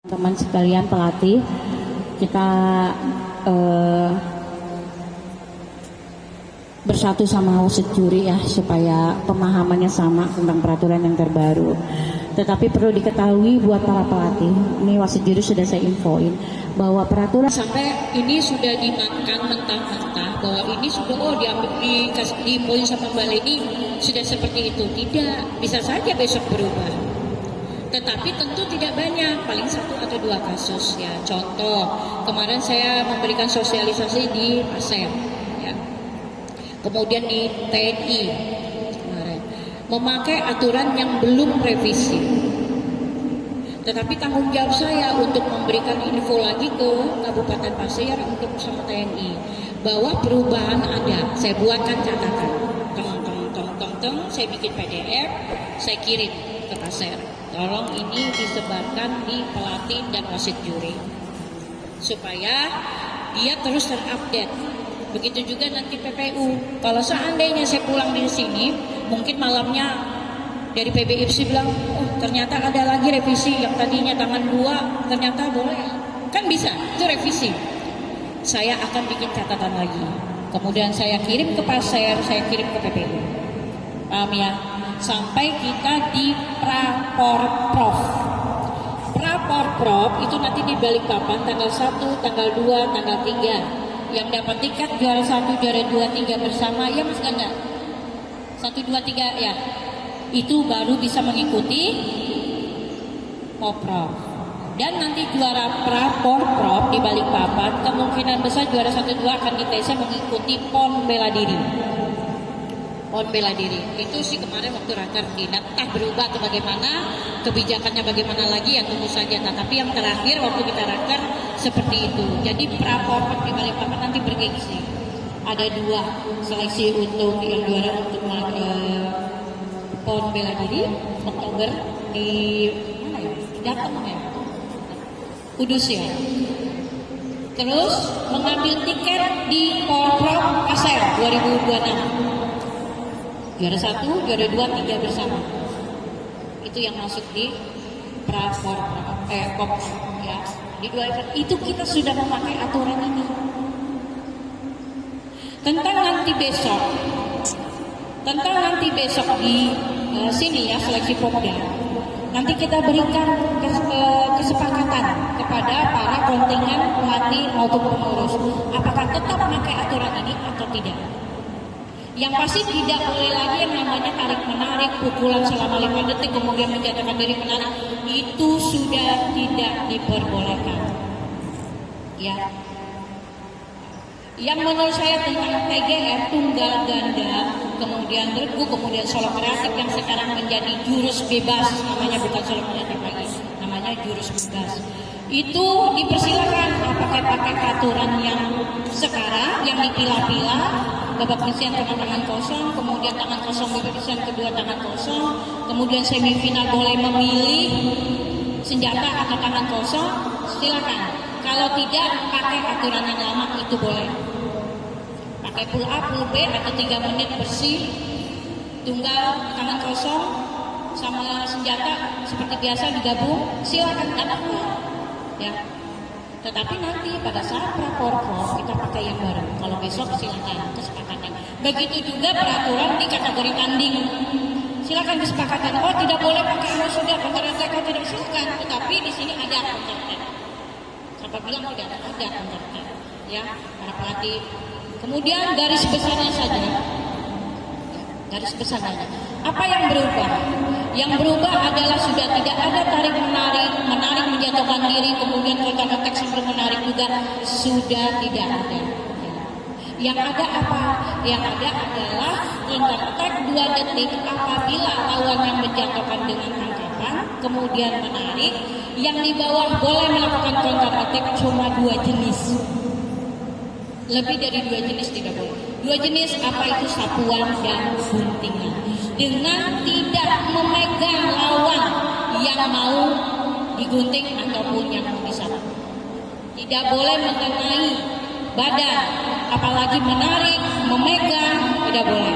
Teman sekalian pelatih, kita bersatu sama wasit juri ya, supaya pemahamannya sama tentang peraturan yang terbaru. Tetapi perlu diketahui buat para pelatih, ini wasit juri sudah saya infoin bahwa peraturan sampai ini sudah dimakan mentah-mentah bahwa ini sudah diambil di poin sama Mbak Leni sudah seperti itu. Tidak, bisa saja besok berubah. Tetapi tentu tidak banyak, paling 1 atau 2 kasus ya. Contoh, kemarin saya memberikan sosialisasi di ASEM ya. Kemudian di TNI kemarin memakai aturan yang belum revisi. Tetapi tanggung jawab saya untuk memberikan info lagi ke Kabupaten Pasir untuk sama TNI bahwa perubahan ada. Saya buatkan catatan, saya bikin PDF, saya kirim ke Pasir. Tolong ini disebarkan di pelatih dan wasit juri supaya dia terus terupdate. Begitu juga nanti PPU. Kalau seandainya saya pulang di sini, mungkin malamnya dari PBIPSI bilang, oh ternyata ada lagi revisi yang tadinya tanggal 2 ternyata boleh. Kan bisa, itu revisi. Saya akan bikin catatan lagi. Kemudian saya kirim ke Pasir, saya kirim ke PPU. Paham ya? Sampai kita di Praporprov. Praporprov itu nanti di Balikpapan tanggal 1, tanggal 2, tanggal 3. Yang dapat tiket juara 1, juara 2, 3 bersama ya Mas Ganda. 1, 2, 3 ya. Itu baru bisa mengikuti Poprov. Dan nanti juara Praporprov di Balikpapan kemungkinan besar juara 1, 2 akan dites mengikuti PON bela diri. PON bela diri itu sih kemarin waktu raker dinas, entah berubah atau bagaimana kebijakannya bagaimana lagi yang tunggu saja. Tapi yang terakhir waktu kita raker seperti itu. Jadi Praporprov di Balikpapan nanti bergengsi. Ada 2 seleksi untuk yang juara untuk PON bela diri Oktober di mana ya? Datang ya, Kudus ya. Terus mengambil tiket di Porprov Pasir 2026. Juara 1, juara 2, 3 bersama. Itu yang masuk di Praporprov, ya. Di 2 event itu kita sudah memakai aturan ini. Tentang nanti besok di sini ya seleksi Popda. Nanti kita berikan kesepakatan kepada para kontingen pelatih maupun pengurus. Apakah tetap memakai aturan ini atau tidak? Yang pasti tidak boleh lagi yang namanya tarik menarik, pukulan selama 5 detik kemudian menjatuhkan diri menarik, itu sudah tidak diperbolehkan. Ya. Yang menurut saya tentang TGR tunggal ganda, kemudian regu, kemudian solo kreatif yang sekarang menjadi jurus bebas, namanya bukan solo kreatif lagi, namanya jurus bebas. Itu dipersilakan pakai aturan yang sekarang yang dipilah-pilah. Babak penyisihan tangan kosong, kemudian tangan kosong babak penyisihan kedua tangan kosong, kemudian semifinal boleh memilih senjata atau tangan kosong, silakan. Kalau tidak pakai aturan yang lama itu boleh. Pakai pull A, pull B atau 3 menit bersih, tunggal tangan kosong sama senjata seperti biasa digabung, silakan dapat ya. Tetapi nanti pada saat Praporprov kita pakai yang baru. Kalau besok silakan kesepakatan. Begitu juga peraturan di kategori tanding. Silakan kesepakatan. Oh tidak boleh pakai sudah counter attack, tidak silakan. Tetapi di sini ada counter attack. Siapa bilang tidak ada counter attack? Ya para pelatih. Kemudian garis besarnya saja. Garis besarnya. Apa yang berubah? Yang berubah adalah sudah tidak ada tarik menarik menjatuhkan diri, kemudian counter attack sambil menarik juga sudah tidak ada. Yang ada apa? Yang ada adalah counter attack 2 detik apabila lawan yang menjatuhkan dengan tangkapan, kemudian menarik. Yang di bawah boleh melakukan counter attack cuma 2 jenis. Lebih dari 2 jenis tidak boleh. 2 jenis apa itu? Sapuan dan guntingan. Dengan tidak memegang lawan yang mau digunting ataupun yang mau disapu. Tidak boleh mengenai badan, apalagi menarik, memegang, tidak boleh.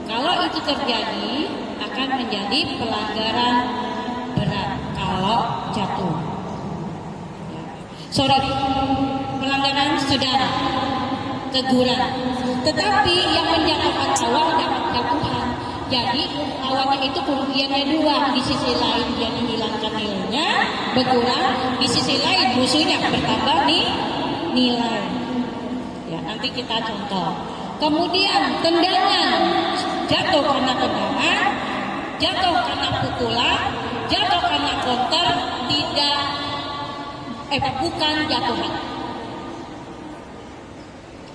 Kalau itu terjadi akan menjadi pelanggaran berat kalau jatuh. pelanggaran sedang, teguran. Tetapi yang menjatuhkan awal dapat jatuhan. Jadi awalnya itu kerugiannya dua, di sisi lain dia menghilangkan nilainya, berkurang, di sisi lain musuhnya bertambah nih nilai. Ya, nanti kita contoh. Kemudian tendangan, jatuh karena tendangan, jatuh karena pukulan, jatuh karena counter, bukan jatuhan.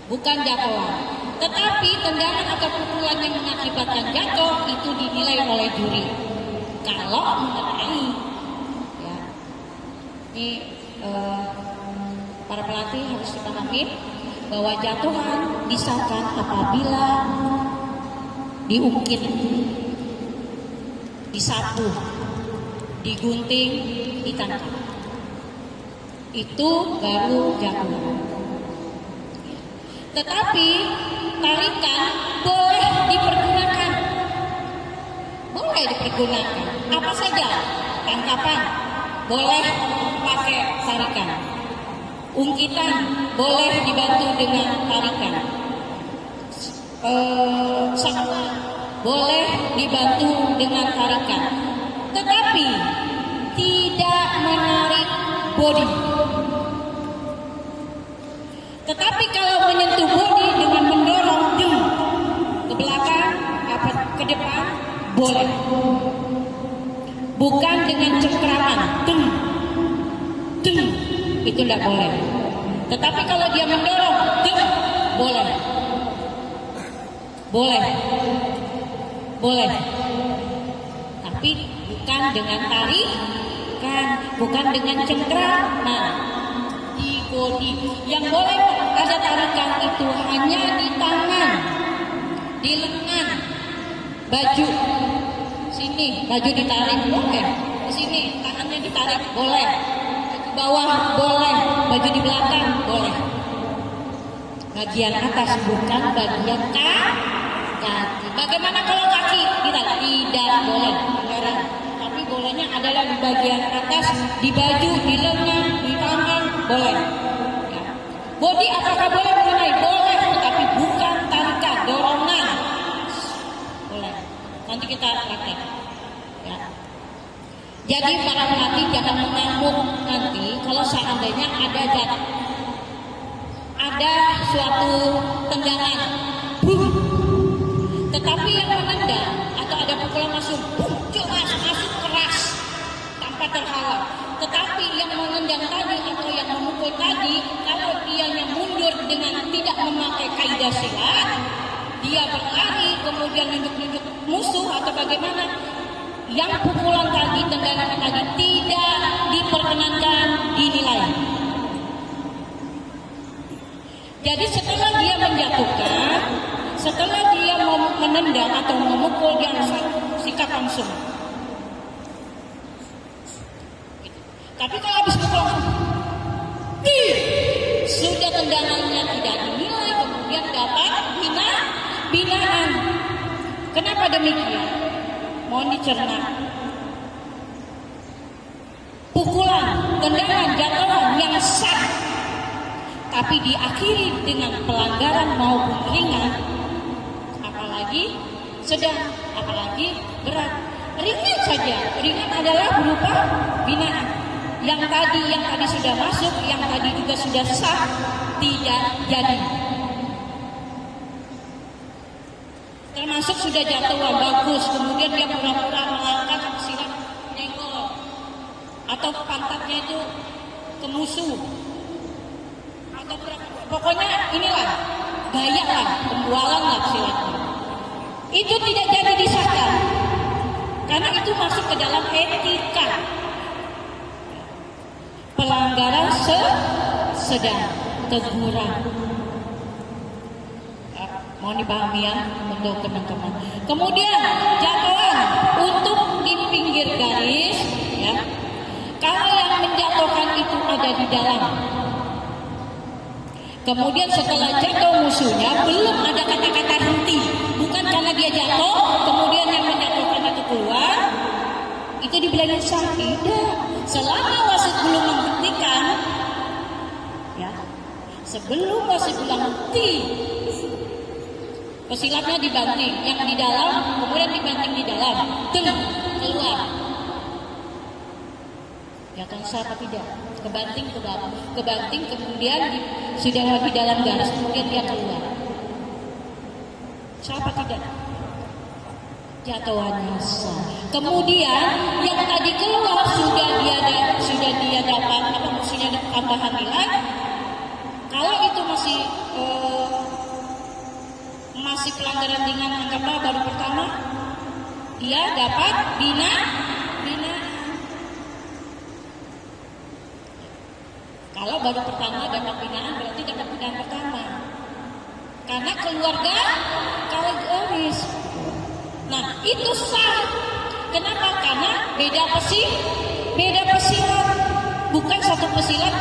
Bukan jatuhan. Tetapi tendangan atau pukulan yang mengakibatkan jatuh itu dinilai oleh juri. Kalau mengenai, ya, ini para pelatih harus dipahami bahwa jatuhan disahkan apabila diungkit, disapu, digunting, ditangkap. Itu baru jatuh. Tetapi tarikan boleh dipergunakan. Boleh dipergunakan. Apa saja? Tangkapan boleh pakai tarikan. Ungkitan boleh dibantu dengan tarikan. Sakuan boleh dibantu dengan tarikan. Tetapi tidak menarik body. Tetapi kalau menyentuh body dengan mendorong ke belakang, ke depan, boleh. Bukan dengan cengkraman, itu tidak boleh. Tetapi kalau dia mendorong, boleh. Boleh. Tapi bukan dengan tarikan, bukan dengan cengkraman. Di body. Yang boleh ada tarikan itu hanya di tangan, di lengan, baju. Sini baju ditarik boleh. Di sini tangannya ditarik boleh. Di bawah boleh. Baju di belakang boleh. Bagian atas bukan bagian kaki. Bagaimana kalau kaki? Tidak boleh. Tapi bolehnya adalah di bagian atas, di baju, di lengan, di tangan boleh. Ya. Body apakah boleh mengenai? Boleh, tapi bukan tarikan, dorongan. Boleh. Nanti kita praktek. Ya. Jadi para pelatih jangan mengamuk nanti kalau seandainya ada suatu tendangan, tetapi yang menendang atau ada pukulan masuk, masuk keras tanpa terhalang. Tetapi yang menendang tadi atau yang memukul tadi, kalau dia yang mundur dengan tidak memakai kaidah silat, dia berlari kemudian nunjuk-nunjuk musuh atau bagaimana, yang pukulan tadi, tendangan tadi tidak diperkenankan dinilai. Jadi setelah dia menjatuhkan, setelah dia menendang atau memukul, dia harus sikap langsung. Tapi kalau habis pukul langsung, sudah tendangannya tidak dinilai, kemudian dapat binaan. Kenapa demikian? Mohon dicerna. Pukulan, tendangan, jatuhan yang sah, tapi diakhiri dengan pelanggaran maupun ringan, apalagi sedang, apalagi berat. Ringan saja, ringan adalah berupa binaan. Yang tadi sudah masuk, yang tadi juga sudah sah, tidak jadi. Termasuk sudah jatuh bagus, kemudian dia pura-pura melangkah ke silat, nyenggol, atau pantatnya itu ke musuh, atau pokoknya inilah gaya lah, pembualan lah silatnya. Itu tidak jadi disahkan, karena itu masuk ke dalam etika. Pelanggaran sedang, teguran. Mohon dipahami ya untuk teman-teman. Kemudian jatuhan untuk di pinggir garis, ya. Kalau yang menjatuhkan itu ada di dalam. Kemudian setelah jatuh musuhnya belum ada kata-kata henti, bukan karena dia jatuh kemudian yang menjatuhkan itu keluar, itu dibilangin sah. Tidak. Selama wasit belum menghentikan, Sebelum wasit bilang henti, pesilatnya dibanting, yang di dalam kemudian dibanting di dalam, keluar. Jatuh sah apa tidak? Kebanting ke bawah, kebanting kemudian sudah di dalam garis kemudian dia keluar. Sah apa tidak? Jatuhannya sah. Kemudian yang tadi keluar sudah dia dapat apa maksudnya tambahan nilai. Kalau itu masih pelanggaran ringan anggaplah baru pertama, dia dapat binaan. Kalau baru pertama dapat binaan berarti dapat binaan pertama. Karena keluarga kalau garis. Nah, itu sah. Kenapa? Karena beda pesilat. Bukan satu pesilat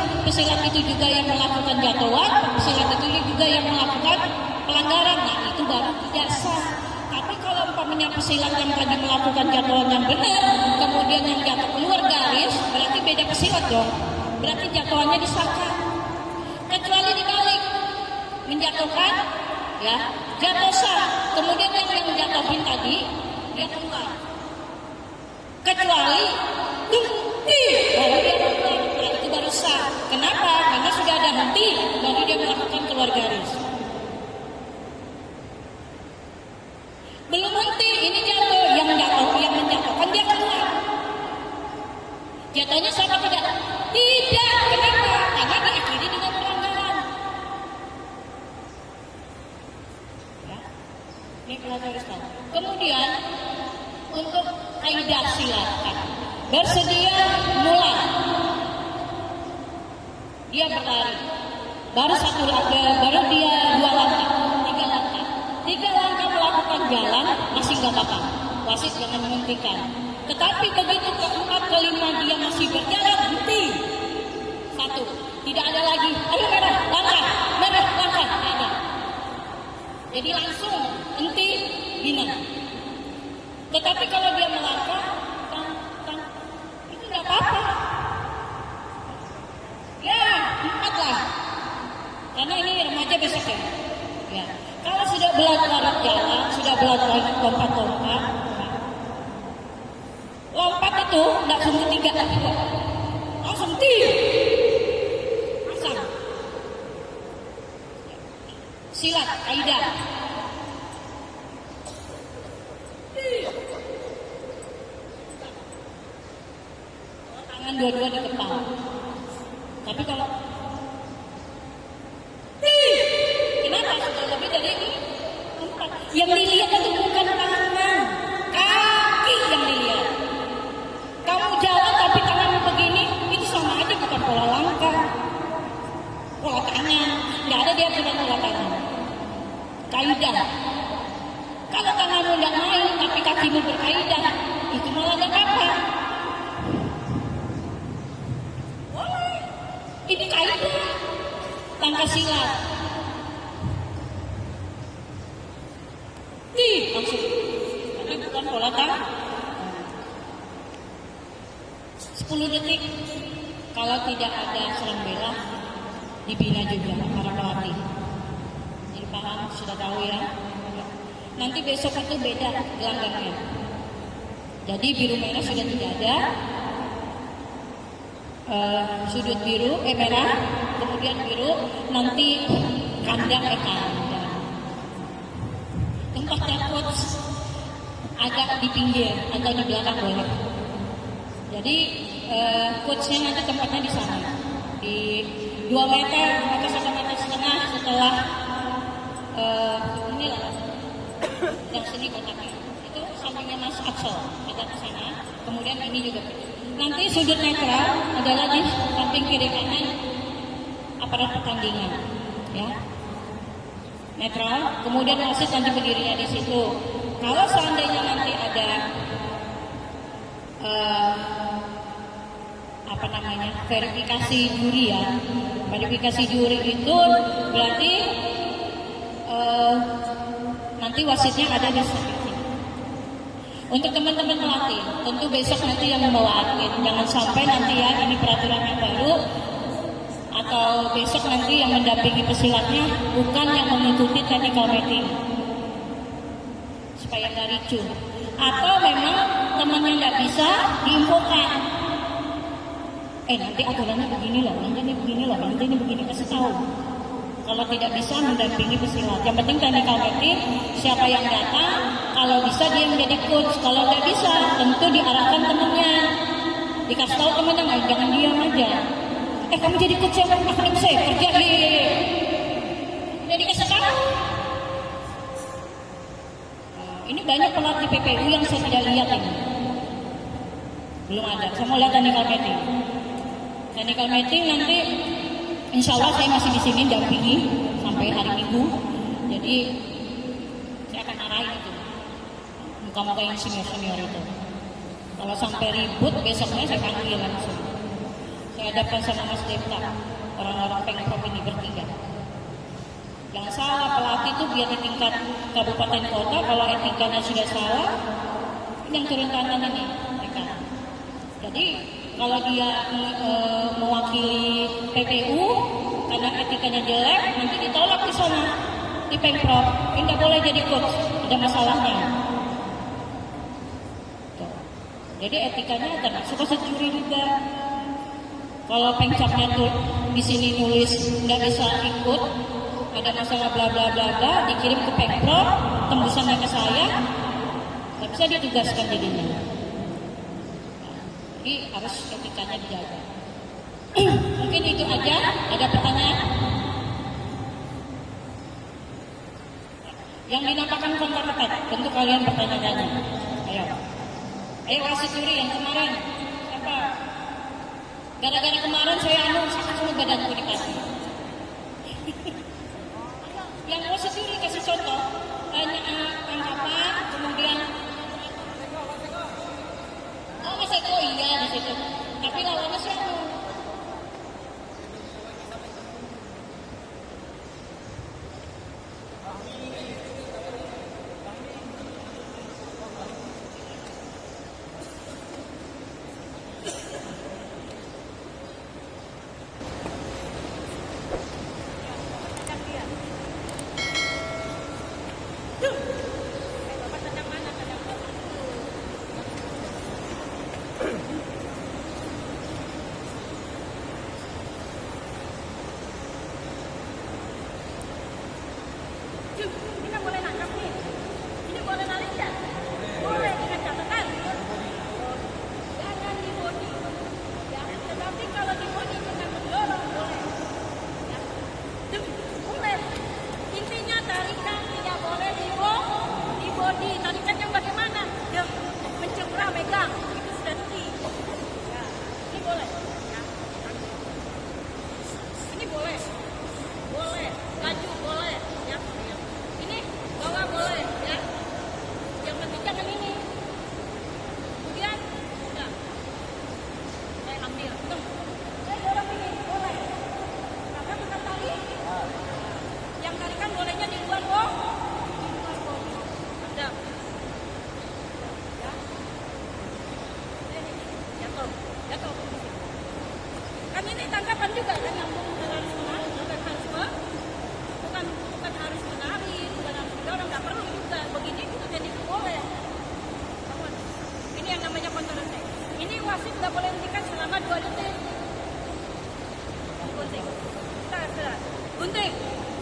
itu juga yang melakukan jatuhan, pesilat itu juga yang melakukan pelanggaran. Nah, itu baru tidak sah. Tapi kalau umpamanya pesilat yang tadi melakukan jatuhan yang benar, kemudian yang jatuh keluar garis, berarti beda pesilat dong. Berarti jatuhannya disahkan. Kecuali dibalik, menjatuhkan, ya jatuh sah. Kemudian yang jatuhin tadi dia keluar. Kecuali henti, baru dia keluar. Itu baru sah. Kenapa? Karena sudah ada henti, baru dia melakukan keluar garis. Belum henti, ini jatuh, yang menjatuhkan dia keluar. Jatuhnya sah apa tidak? Tidak. Kenapa? Karena diakhiri dengan pelanggaran. Ya. Ini pelajar harus tahu. Kemudian untuk kaidah silakan bersedia mulai. Dia berlari. Baru baru dia 2 langkah, 3 langkah. 3 langkah melakukan jalan masih nggak apa-apa. Wasit jangan menghentikan. Tetapi begitu keempat kelima dia masih berjalan, henti. 1, tidak ada lagi. Ayo merah, langkah, tidak ada. Jadi langsung henti, bina. Tetapi kalau dia melangkah, itu tidak apa-apa. Ya, 4 lah. Karena ini remaja besok ya. Ya. Kalau sudah belat-belat jalan, sudah belat-belat lompat-lompat, lompat itu tidak sungguh 3, langsung pasang. Silat, kaidah. Tangan dua-dua di kepala. Tapi kalau kenapa sudah lebih dari 4? Yang dilihat itu bukan tangan, kaki yang dilihat. Kamu jalan tapi tanganmu begini, itu sama aja bukan pola langkah, pola tangan. Nggak ada dia punya pola tangan. Kaidah. Kalau tanganmu nggak main tapi kakimu berkaidah, itu malah nggak apa-apa. Ini kaidah. Langkah silat. Langsung. Tapi bukan pola tangan. 10 detik. Kalau tidak ada serang bela, dibina juga para pelatih. Jadi paham, sudah tahu ya. Nanti besok itu beda gelanggarnya. Jadi biru merah sudah tidak ada. Sudut biru, merah, kemudian biru, nanti kandang. Tempatnya coach agak di pinggir atau di belakang boleh. Jadi coachnya nanti tempatnya di sana, di 2 meter atau 1,5 meter setelah inilah yang sini kotaknya. Itu sampingnya Mas Axel, agak ke sana. Kemudian ini juga. Nanti sudut netral adalah di samping kiri kanan aparat pertandingan, ya. Netral, kemudian wasit nanti berdirinya di situ. Kalau seandainya nanti ada verifikasi juri ya. Verifikasi juri itu berarti nanti wasitnya ada di sini. Untuk teman-teman pelatih, tentu besok nanti yang membawa atlet, jangan sampai nanti ya ini peraturan yang baru atau besok nanti yang mendampingi pesilatnya bukan yang mengikuti technical meeting supaya nggak ricu, atau memang temannya nggak bisa diinfokan, nanti aturannya begini loh, nanti ini begini loh, nanti ini begini, kasih tahu. Kalau tidak bisa mendampingi pesilat, yang penting technical meeting, siapa yang datang, kalau bisa dia menjadi coach, kalau tidak bisa tentu diarahkan temannya, dikasih tahu temannya, jangan diam aja. Kamu jadi coach yang akademi saya kerja di, jadi dikasih tahu. Ini banyak pelatih PPU yang saya tidak lihat ini, belum ada. Saya mau lihat technical meeting. Technical meeting nanti insya Allah saya masih di sini dampingi sampai hari Minggu. Jadi saya akan arahin itu muka-muka yang senior itu. Kalau sampai ribut besoknya saya panggil langsung. Saya hadapkan sama Mas Depta, orang-orang Pemprov ini bertiga. Yang salah pelatih itu biar di tingkat kabupaten kota, kalau etikanya sudah salah, ini yang turun tangan ini mereka. Jadi kalau dia mewakili PPU karena etikanya jelek, nanti ditolak di sana di Pemprov, tidak boleh jadi coach, ada masalahnya. Tuh. Jadi etikanya termasuk securi juga. Kalau Pemcapnya tuh di sini nulis nggak bisa ikut, ada masalah bla bla bla bla, dikirim ke Pemprov, tembusannya ke saya, nggak bisa ditugaskan jadinya. Jadi harus etikanya dijaga. Mungkin itu aja. Ada pertanyaan? Yang dinampakkan kontak erat, tentu kalian pertanyaannya. Ayo kasih curi yang kemarin. Siapa? Gara-gara kemarin saya sakit semua badanku dikasih. Yang kasih curi kasih contoh. Angkapan, kemudian Mas Eko iya di situ. Tapi lawannya siapa?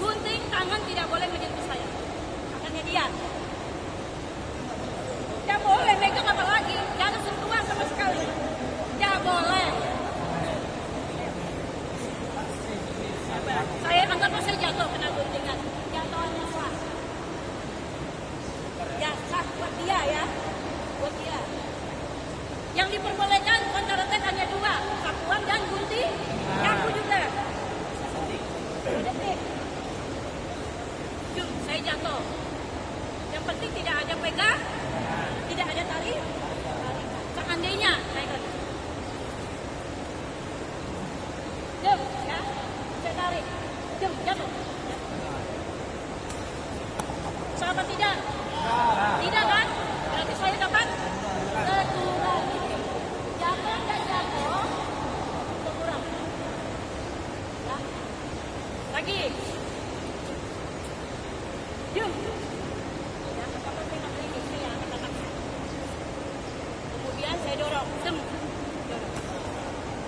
Gunting tangan tidak boleh menyentuh saya. Akannya dia. Tidak boleh megang apa lagi. Jangan sentuhan sama sekali. Tidak boleh. Saya anggap saya jatuh kena guntingan. Jatuhannya sah. Ya sah buat dia ya. Buat dia. Yang diperbolehkan counter attack hanya dua. Sapuan dan gunting. Kamu juga. Detik. Saya jatuh. Yang penting tidak ada pegang, tidak ada tarik. Seandainya saya kan, jam, ya, saya tarik, jam, jatuh. Sahabat tidak? Tidak kan? Berarti saya dapat teguran. Jangan dan jatuh, teguran. Ya. Lagi. Diam. Ya, kamu tengok ini, saya akan angkat. Kemudian saya dorong. Dorong.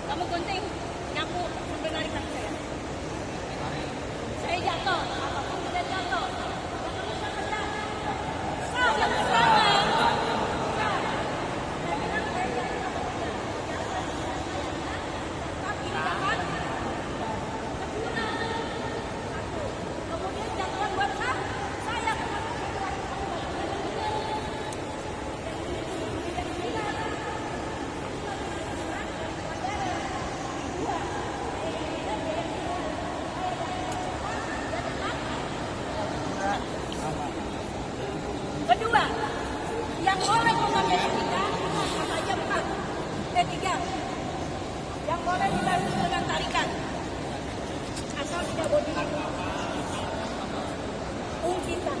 Kamu gunting, nyapu sampai lari kaki saya. Saya jatuh. Apapun sudah jatuh. Yang pertama. Kemudian jatuhan buat saya. Kedua, yang boleh mengambil tiga, saja bukan. Tiga. Yang boleh dibantu dengan tarikan. Asal tidak bodi. Ungkitan.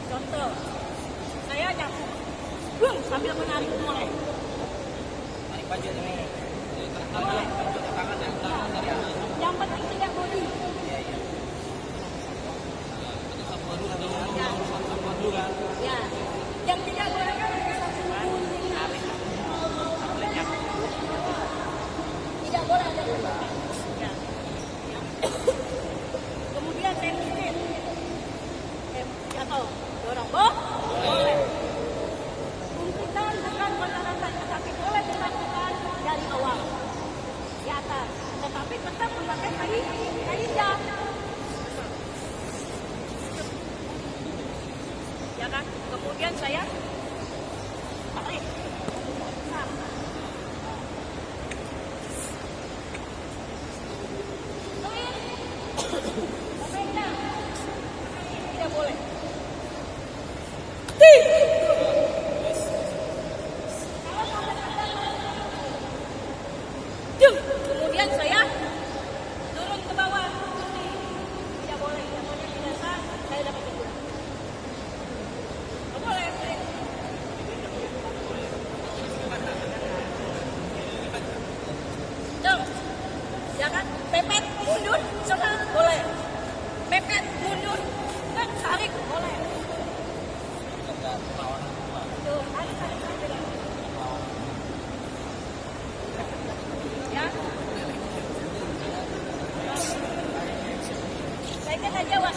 Contoh, saya nyapu. Bung, sambil menarik mulai. Tarik baju ini. Boleh. Yang penting tidak bodi. Ya, yang tidak boleh kan tidak boleh ada ya. Kemudian saya pikir jatuh dorong boleh ungkitan bukan pendaratan tetapi boleh dilakukan dari awal di atas tetapi tetap memakai kaidah ya kan. Kemudian saya tarik. Nah. Tidak boleh. Kemudian saya turun ke bawah. Tidak boleh. Jatuhnya tidak sah. Saya dapat teguran. Tidak boleh. Jom. Ya kan? Pepet mundur. Coba boleh. Pepet mundur. Dan tarik boleh. Tuh, tarik. Ya. Saya kena jawab.